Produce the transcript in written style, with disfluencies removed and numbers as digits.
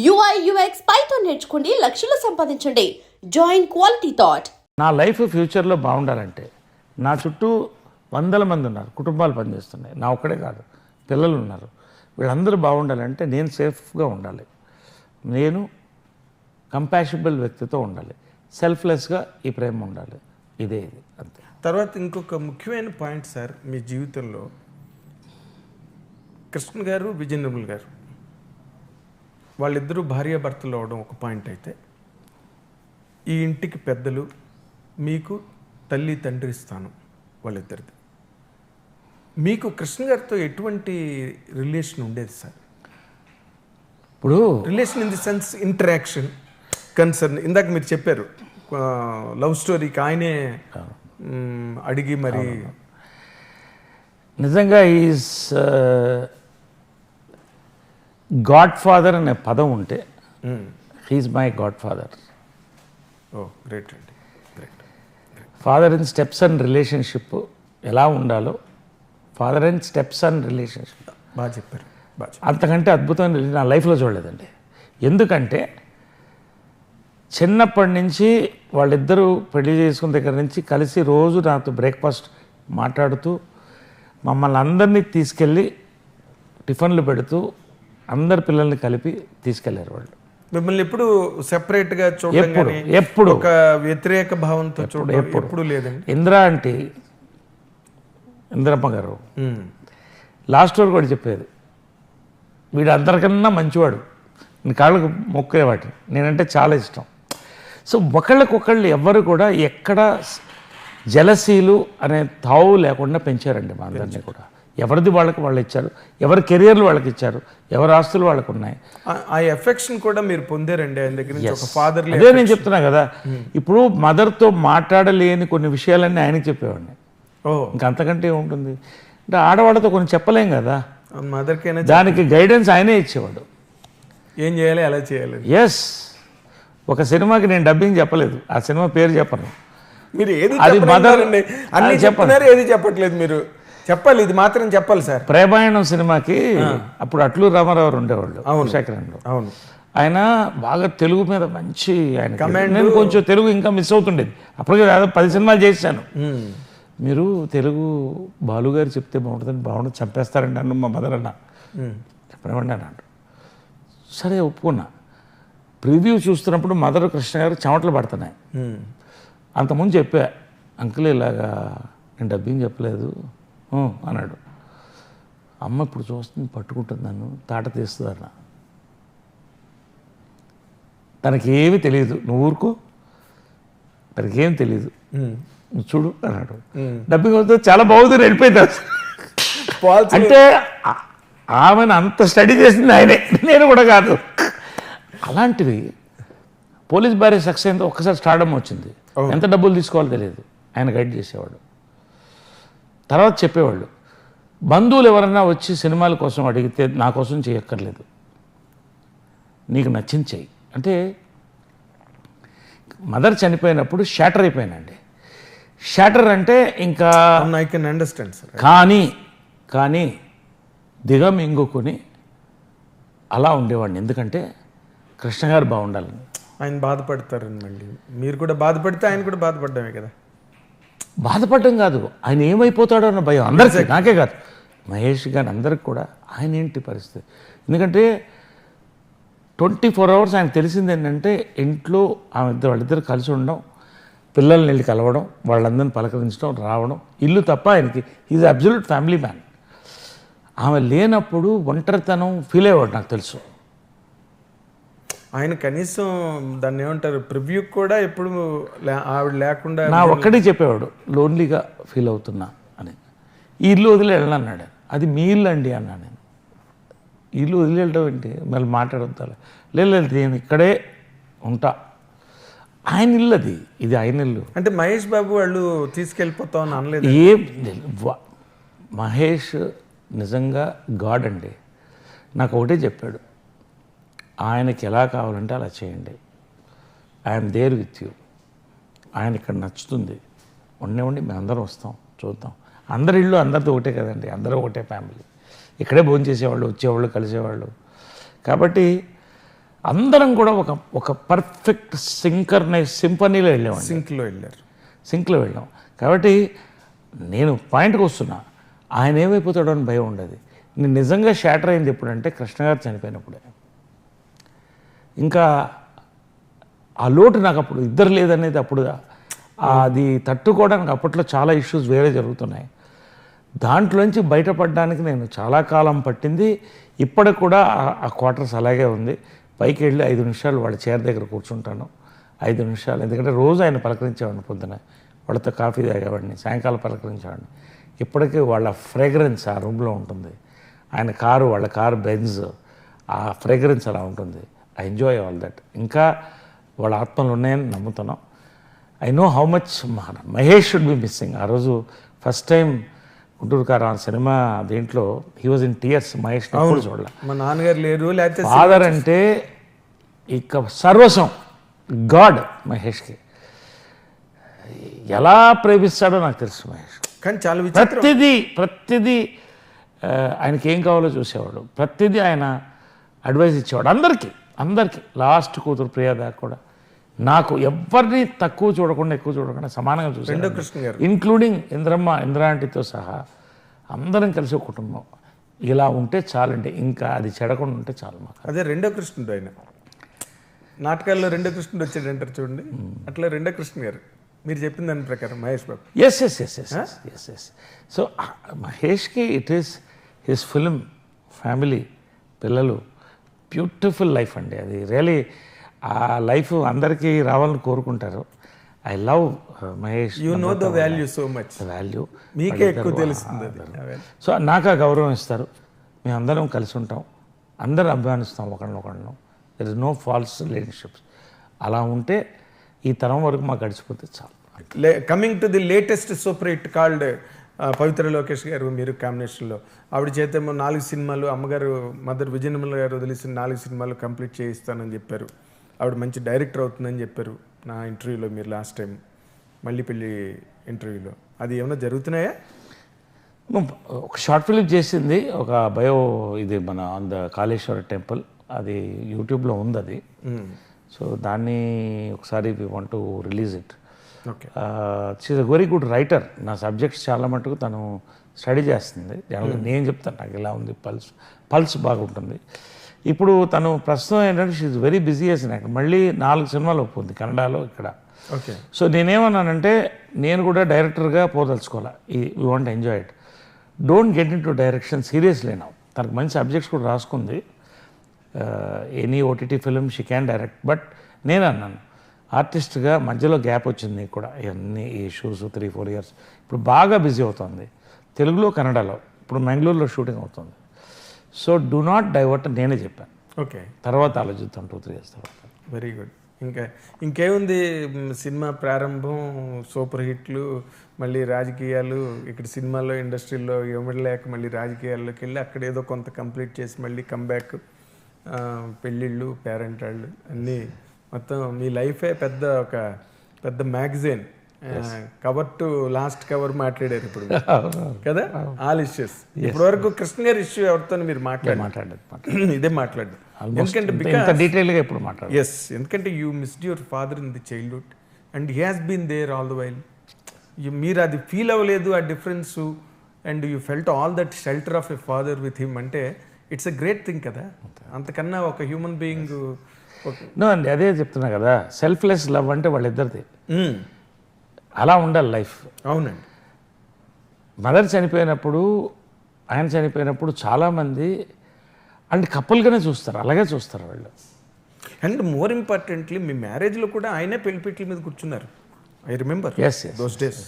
UI UX Python నేర్చుకోండి, లక్షలు సంపాదించండి. Join quality thought. నా లైఫ్ ఫ్యూచర్లో బాగుండాలంటే నా చుట్టూ వందల మంది ఉన్నారు, కుటుంబాలు పనిచేస్తున్నాయి, నా ఒక్కడే కాదు, పిల్లలు ఉన్నారు. వీళ్ళందరూ బాగుండాలంటే నేను సేఫ్గా ఉండాలి, నేను కంపాషబుల్ వ్యక్తితో ఉండాలి, సెల్ఫ్లెస్గా ఈ ప్రేమ ఉండాలి. ఇది అంతే. తర్వాత ఇంకొక ముఖ్యమైన పాయింట్ సార్, మీ జీవితంలో కృష్ణ గారు విజయ నిర్మల్ గారు వాళ్ళిద్దరూ భార్యాభర్తలు అవడం ఒక పాయింట్ అయితే, ఈ ఇంటికి పెద్దలు, మీకు తల్లి తండ్రి స్థానం వాళ్ళిద్దరిది. మీకు కృష్ణ గారితో ఎటువంటి రిలేషన్ ఉండేది సార్? ఇప్పుడు relation in the sense interaction, concern. ఇందాక మీరు చెప్పారు లవ్ స్టోరీకి ఆయనే అడిగి మరి. నిజంగా ఈజ్ గాడ్ ఫాదర్ అనే పదం ఉంటే he is my god father. Oh great అండి, great. Father in steps and relationship ఎలా ఉండాలో, father and steps and relationship బాగా చెప్పారు, బాగా. అంతకంటే అద్భుతమైన నా లైఫ్లో చూడలేదండి. ఎందుకంటే చిన్నప్పటి నుంచి వాళ్ళిద్దరూ పెళ్లి చేసుకున్న దగ్గర నుంచి కలిసి రోజు నాతో బ్రేక్ఫాస్ట్ మాట్లాడుతూ మమ్మల్ని అందరినీ తీసుకెళ్ళి టిఫిన్లు పెడుతూ అందరి పిల్లల్ని కలిపి తీసుకెళ్లారు వాళ్ళు. మిమ్మల్ని ఎప్పుడు సెపరేట్గా చూడడం కానీ, ఎప్పుడు ఒక వ్యతిరేక భావంతో చూడడం ఎప్పుడు లేదండి. ఇందిరమ్మ గారు లాస్ట్ వరకు కూడా చెప్పేది, వీడు అందరికన్నా మంచివాడు, నీ కాళ్ళకు మొక్కేవాటి, నేనంటే చాలా ఇష్టం. సో ఒకళ్ళకొకళ్ళు ఎవ్వరు కూడా ఎక్కడ జలసీలు అనే తావు లేకుండా పెంచారండి మా అందరినీ కూడా. ఎవరిది వాళ్ళకి వాళ్ళు ఇచ్చారు, ఎవరి కెరియర్లు వాళ్ళకి ఇచ్చారు, ఎవరి ఆస్తులు వాళ్ళకు ఉన్నాయి. ఆ ఎఫెక్షన్ కూడా మీరు పొందారండి ఆయన దగ్గర నుంచి, ఒక ఫాదర్. అదే నేను చెప్తున్నా కదా, ఇప్పుడు మదర్తో మాట్లాడలేని కొన్ని విషయాలన్నీ ఆయనకి చెప్పేవాడిని. ఇంకా అంతకంటే ఏముంటుంది అంటే, ఆడవాళ్ళతో కొన్ని చెప్పలేం కదా, మదర్కైనా దానికి గైడెన్స్ ఆయనే ఇచ్చేవాడు, ఏం చేయాలి ఎలా చేయాలి. ఎస్, ఒక సినిమాకి నేను డబ్బింగ్ చెప్పలేదు, ఆ సినిమా పేరు చెప్పను. మీరు ఏది అది మదర్ అన్ని చెప్తున్నారు, ఏది చెప్పట్లేదు. మీరు చెప్పాలి, ఇది మాత్రం చెప్పాలి సార్. ప్రేమాయణం సినిమాకి అప్పుడు అట్లూరు రామారావు ఉండేవాళ్ళు విశాఖలో. అవును, ఆయన బాగా తెలుగు మీద మంచి ఆయన, నేను కొంచెం తెలుగు ఇంకా మిస్ అవుతుండేది. అప్పటికే 10 సినిమాలు చేశాను. మీరు తెలుగు బాలుగారు చెప్తే బాగుంటుందని, బాగుంటుంది, చంపేస్తారండి అన్న మా మదర్ అన్న, చెప్పనివ్వండి అన్నాడు. సరే ఒప్పుకున్నా. ప్రివ్యూ చూస్తున్నప్పుడు మదర్ కృష్ణ గారు చెమటలు పడుతున్నాయి. అంతకుముందు చెప్పా, అంకుల్ ఇలాగా నేను డబ్బింగ్ చెప్పలేదు అన్నాడు. అమ్మ ఇప్పుడు చూస్తుంది, పట్టుకుంటుంది, నన్ను తాట తీస్తుంది అన్న. తనకేమీ తెలియదు, నువ్వు ఊరుకో, తనకేం తెలియదు, నువ్వు చూడు అన్నాడు. డబ్బింగ్ అవుతుంది, చాలా బాగుంది, వెళ్ళిపోయింది. అంటే ఆమెను అంత స్టడీ చేసింది ఆయనే, నేను కూడా కాదు. అలాంటివి పోలీస్ భార్య సక్సెస్ అయిందో ఒక్కసారి స్టార్డమ్ వచ్చింది, ఎంత డబ్బులు తీసుకోవాలో తెలియదు, ఆయన గైడ్ చేసేవాడు. తర్వాత చెప్పేవాళ్ళు, బంధువులు ఎవరన్నా వచ్చి సినిమాల కోసం అడిగితే నా కోసం చేయక్కర్లేదు, నీకు నచ్చింది చెయ్యి అంటే. మదర్ చనిపోయినప్పుడు షాటర్ అయిపోయానండి. షాటర్ అంటే ఇంకా ఐ కెన్ అండర్స్టాండ్ సార్. కానీ దిగమింగుకుని అలా ఉండేవాడిని, ఎందుకంటే కృష్ణ గారు బాగుండాలని. ఆయన బాధపడతారని, మళ్ళీ మీరు కూడా బాధపడితే ఆయన కూడా బాధపడ్డామే కదా. బాధపడడం కాదు, ఆయన ఏమైపోతాడో అన్న భయం అందరికీ, నాకే కాదు, మహేష్ గారు అందరికి కూడా. ఆయన ఏంటి పరిస్థితి, ఎందుకంటే 24 hours ఆయన తెలిసింది ఏంటంటే, ఇంట్లో వాళ్ళిద్దరు కలిసి ఉండడం, పిల్లల్ని వెళ్ళి కలవడం, వాళ్ళందరినీ పలకరించడం, రావడం, ఇల్లు తప్ప ఆయనకి ఈజ్ అబ్జల్యూట్ ఫ్యామిలీ మ్యాన్. ఆమె లేనప్పుడు ఒంటరితనం ఫీల్ అయ్యేవాడు, నాకు తెలుసు. ఆయన కనీసం దాన్ని ఏమంటారు, ప్రివ్యూ కూడా ఎప్పుడు ఆవిడ లేకుండా నా ఒక్కడే చెప్పేవాడు, లోన్లీగా ఫీల్ అవుతున్నా అని. ఈ ఇల్లు వదిలి వెళ్ళన్నాడు. అది మీ ఇల్లు అండి అన్నా నేను. ఇల్లు వదిలి వెళ్ళడం ఏంటి, మళ్ళీ మాట్లాడొద్దాలి, లేదు నేను ఇక్కడే ఉంటా. ఆయన ఇల్లు అది, ఇది ఆయన ఇల్లు. అంటే మహేష్ బాబు వాళ్ళు తీసుకెళ్ళిపోతామని అనలేదు. మహేష్ నిజంగా గాడ్ అండి. నాకు ఒకటే చెప్పాడు, ఆయనకి ఎలా కావాలంటే అలా చేయండి, ఐఎమ్ దేర్ విత్ యూ, ఆయన ఇక్కడ నచ్చుతుంది, ఉండి మేము అందరం వస్తాం, చూద్దాం. అందరి ఇళ్ళు అందరితో ఒకటే కదండి, అందరూ ఒకటే ఫ్యామిలీ, ఇక్కడే భోజనం చేసేవాళ్ళు, వచ్చేవాళ్ళు, కలిసేవాళ్ళు. కాబట్టి అందరం కూడా ఒక పర్ఫెక్ట్ సింఫనీలో వెళ్ళామండి. సింక్లో వెళ్ళాం. కాబట్టి నేను పాయింట్కి వస్తున్నా, ఆయన ఏమైపోతాడో అని భయం ఉండేది. నేను నిజంగా షాటర్ అయింది ఎప్పుడంటే కృష్ణ గారు చనిపోయినప్పుడే. ఇంకా ఆ లోటు నాకు అప్పుడు ఇద్దరు లేదనేది అప్పుడు అది తట్టుకోవడానికి అప్పట్లో చాలా ఇష్యూస్ వేరే జరుగుతున్నాయి. దాంట్లోంచి బయటపడడానికి నేను చాలా కాలం పట్టింది. ఇప్పటికి కూడా ఆ క్వార్టర్స్ అలాగే ఉంది. పైకి వెళ్ళి 5 నిమిషాలు వాళ్ళ చైర్ దగ్గర కూర్చుంటాను. 5 నిమిషాలు, ఎందుకంటే రోజు ఆయన పలకరించేవాడిని. పొద్దున వాళ్ళతో కాఫీ తాగేవాడిని, సాయంకాలం పలకరించేవాడిని. ఇప్పటికీ వాళ్ళ ఫ్రేగ్రెన్స్ ఆ రూమ్లో ఉంటుంది. ఆయన కారు, వాళ్ళ కారు బెంజ్, ఆ ఫ్రేగ్రెన్స్ అలా ఉంటుంది. I enjoy all that. ఇంకా వాళ్ళ ఆత్మలు ఉన్నాయని నమ్ముతున్నాం. I know how much Mahesh should be missing. ఆ రోజు ఫస్ట్ టైం గుంటూరు కారు ఆ సినిమా దీంట్లో he was in tears. Mahesh ఎప్పుడు చూడాలి. మా నాన్నగారు లేరు, లేకపోతే ఫాదర్ అంటే ఇక సర్వస్వం, గాడ్ మహేష్కి. ఎలా ప్రేమిస్తాడో నాకు తెలుసు మహేష్. కానీ చాలా ప్రతిదీ ఆయనకి ఏం కావాలో చూసేవాడు. ప్రతిదీ ఆయన అడ్వైస్ ఇచ్చేవాడు అందరికీ. లాస్ట్ కూతురు ప్రియా దాకా కూడా నాకు ఎవరిని తక్కువ చూడకుండా ఎక్కువ చూడకుండా సమానంగా చూసాడు. ఇంక్లూడింగ్ ఇంద్రాంటితో సహా అందరం కలిసి ఒక కుటుంబం. ఇలా ఉంటే చాలండి, ఇంకా అది చెడకుండా ఉంటే చాలు మాకు. అదే రెండో కృష్ణుడు. ఆయన నాటకాల్లో రెండో కృష్ణుడు వచ్చాడు అంటారు చూడండి, అట్లా రెండో కృష్ణ గారు మీరు చెప్పిన దాని ప్రకారం మహేష్ బాబు. ఎస్. సో మహేష్కి it is his film, family, పిల్లలు, బ్యూటిఫుల్ లైఫ్ అండి. అది రియలీ ఆ లైఫ్ అందరికీ రావాలని కోరుకుంటారు. I love Mahesh. You know the value so much. Value మీకే ఎక్కువ తెలుస్తుంది. సో నాకు ఆ గౌరవం ఇస్తారు. మేము అందరం కలిసి ఉంటాం, అందరం అభిమానిస్తాం ఒకళ్ళనొకళ్ళను. There is no false relationships. అలా ఉంటే ఈ తరం వరకు మాకు గడిచిపోతే చాలు. Coming to the latest super hit called Pavitra Lokesh garu, మీరు కాంబినేషన్లో ఆవిడ చేతేమో 4 సినిమాలు, అమ్మగారు మదర్ విజయనిర్మల గారు వదిలేసిన 4 సినిమాలు కంప్లీట్ చేయిస్తానని చెప్పారు. ఆవిడ మంచి డైరెక్టర్ అవుతుందని చెప్పారు నా ఇంటర్వ్యూలో. మీరు లాస్ట్ టైం మళ్ళీ పెళ్ళి ఇంటర్వ్యూలో అది ఏమైనా జరుగుతున్నాయా? ఒక షార్ట్ ఫిలిం చేసింది, ఒక బయో, ఇది మన ఆన్ ద కాళేశ్వర టెంపుల్, అది యూట్యూబ్లో ఉంది అది. సో దాన్ని ఒకసారి we want to release it. She's a very good writer. నా సబ్జెక్ట్స్ చాలా మటుకు తను స్టడీ చేస్తుంది. నేను చెప్తాను నాకు ఇలా ఉంది, పల్స్ బాగుంటుంది. ఇప్పుడు తను ప్రస్తుతం ఏంటంటే she's very busy as an actor. మళ్ళీ 4 సినిమాలు ఒప్పుకుంది కన్నడలో, ఇక్కడ. సో నేనేమన్నానంటే నేను కూడా డైరెక్టర్గా పోదలుచుకోవాలి. We want enjoy it. Don't get into direction seriously now. తనకు మంచి సబ్జెక్ట్స్ కూడా రాసుకుంది. Any OTT film she can direct. But నేను అన్నాను, ఆర్టిస్ట్గా మధ్యలో గ్యాప్ వచ్చింది నీకు కూడా, ఇవన్నీ ఇష్యూస్ 3-4 ఇయర్స్. ఇప్పుడు బాగా బిజీ అవుతుంది తెలుగులో, కన్నడలో. ఇప్పుడు మ్యాంగ్లూరులో షూటింగ్ అవుతుంది. సో డూ నాట్ డైవర్ట్ నేనే చెప్పాను. ఓకే, తర్వాత ఆలోచిద్దాం 2-3 ఇయర్స్ తర్వాత. Very good. ఇంకేముంది, సినిమా ప్రారంభం, సూపర్ హిట్లు, మళ్ళీ రాజకీయాలు, ఇక్కడ సినిమాలో ఇండస్ట్రీలో ఇవ్వలేక మళ్ళీ రాజకీయాల్లోకి వెళ్ళి అక్కడ ఏదో కొంత కంప్లీట్ చేసి మళ్ళీ కంబ్యాక్, పెళ్ళిళ్ళు, పేరెంట్ వాళ్ళు అన్నీ, మొత్తం మీ లైఫే ఒక పెద్ద magazine. Cover to last cover మాట్లాడారు ఇప్పుడు కదా, ఆల్ ఇష్యూస్. ఇప్పటి వరకు కృష్ణ గారి ఇష్యూ ఎవరితో మీరు మాట్లాడలేదు, ఇదే మాట్లాడు. ఎందుకంటే you missed your father in the childhood and he has been there all the while. మీరు అది ఫీల్ అవ్వలేదు ఆ difference, and you felt all that shelter of a father with him. అంటే ఇట్స్ ఎ గ్రేట్ థింగ్ కదా. అంతకన్నా ఒక human being. No అండి, అదే చెప్తున్నా కదా, సెల్ఫ్లెస్ లవ్ అంటే వాళ్ళిద్దరిది. అలా ఉండాలి లైఫ్. అవునండి. మదర్ చనిపోయినప్పుడు, ఆయన చనిపోయినప్పుడు చాలామంది అండ్ కపుల్గానే చూస్తారు, అలాగే చూస్తారు వాళ్ళు. అండ్ మోర్ ఇంపార్టెంట్లీ మీ మ్యారేజ్లో కూడా ఆయనే పెళ్లిపీటల మీద కూర్చున్నారు. I remember those days.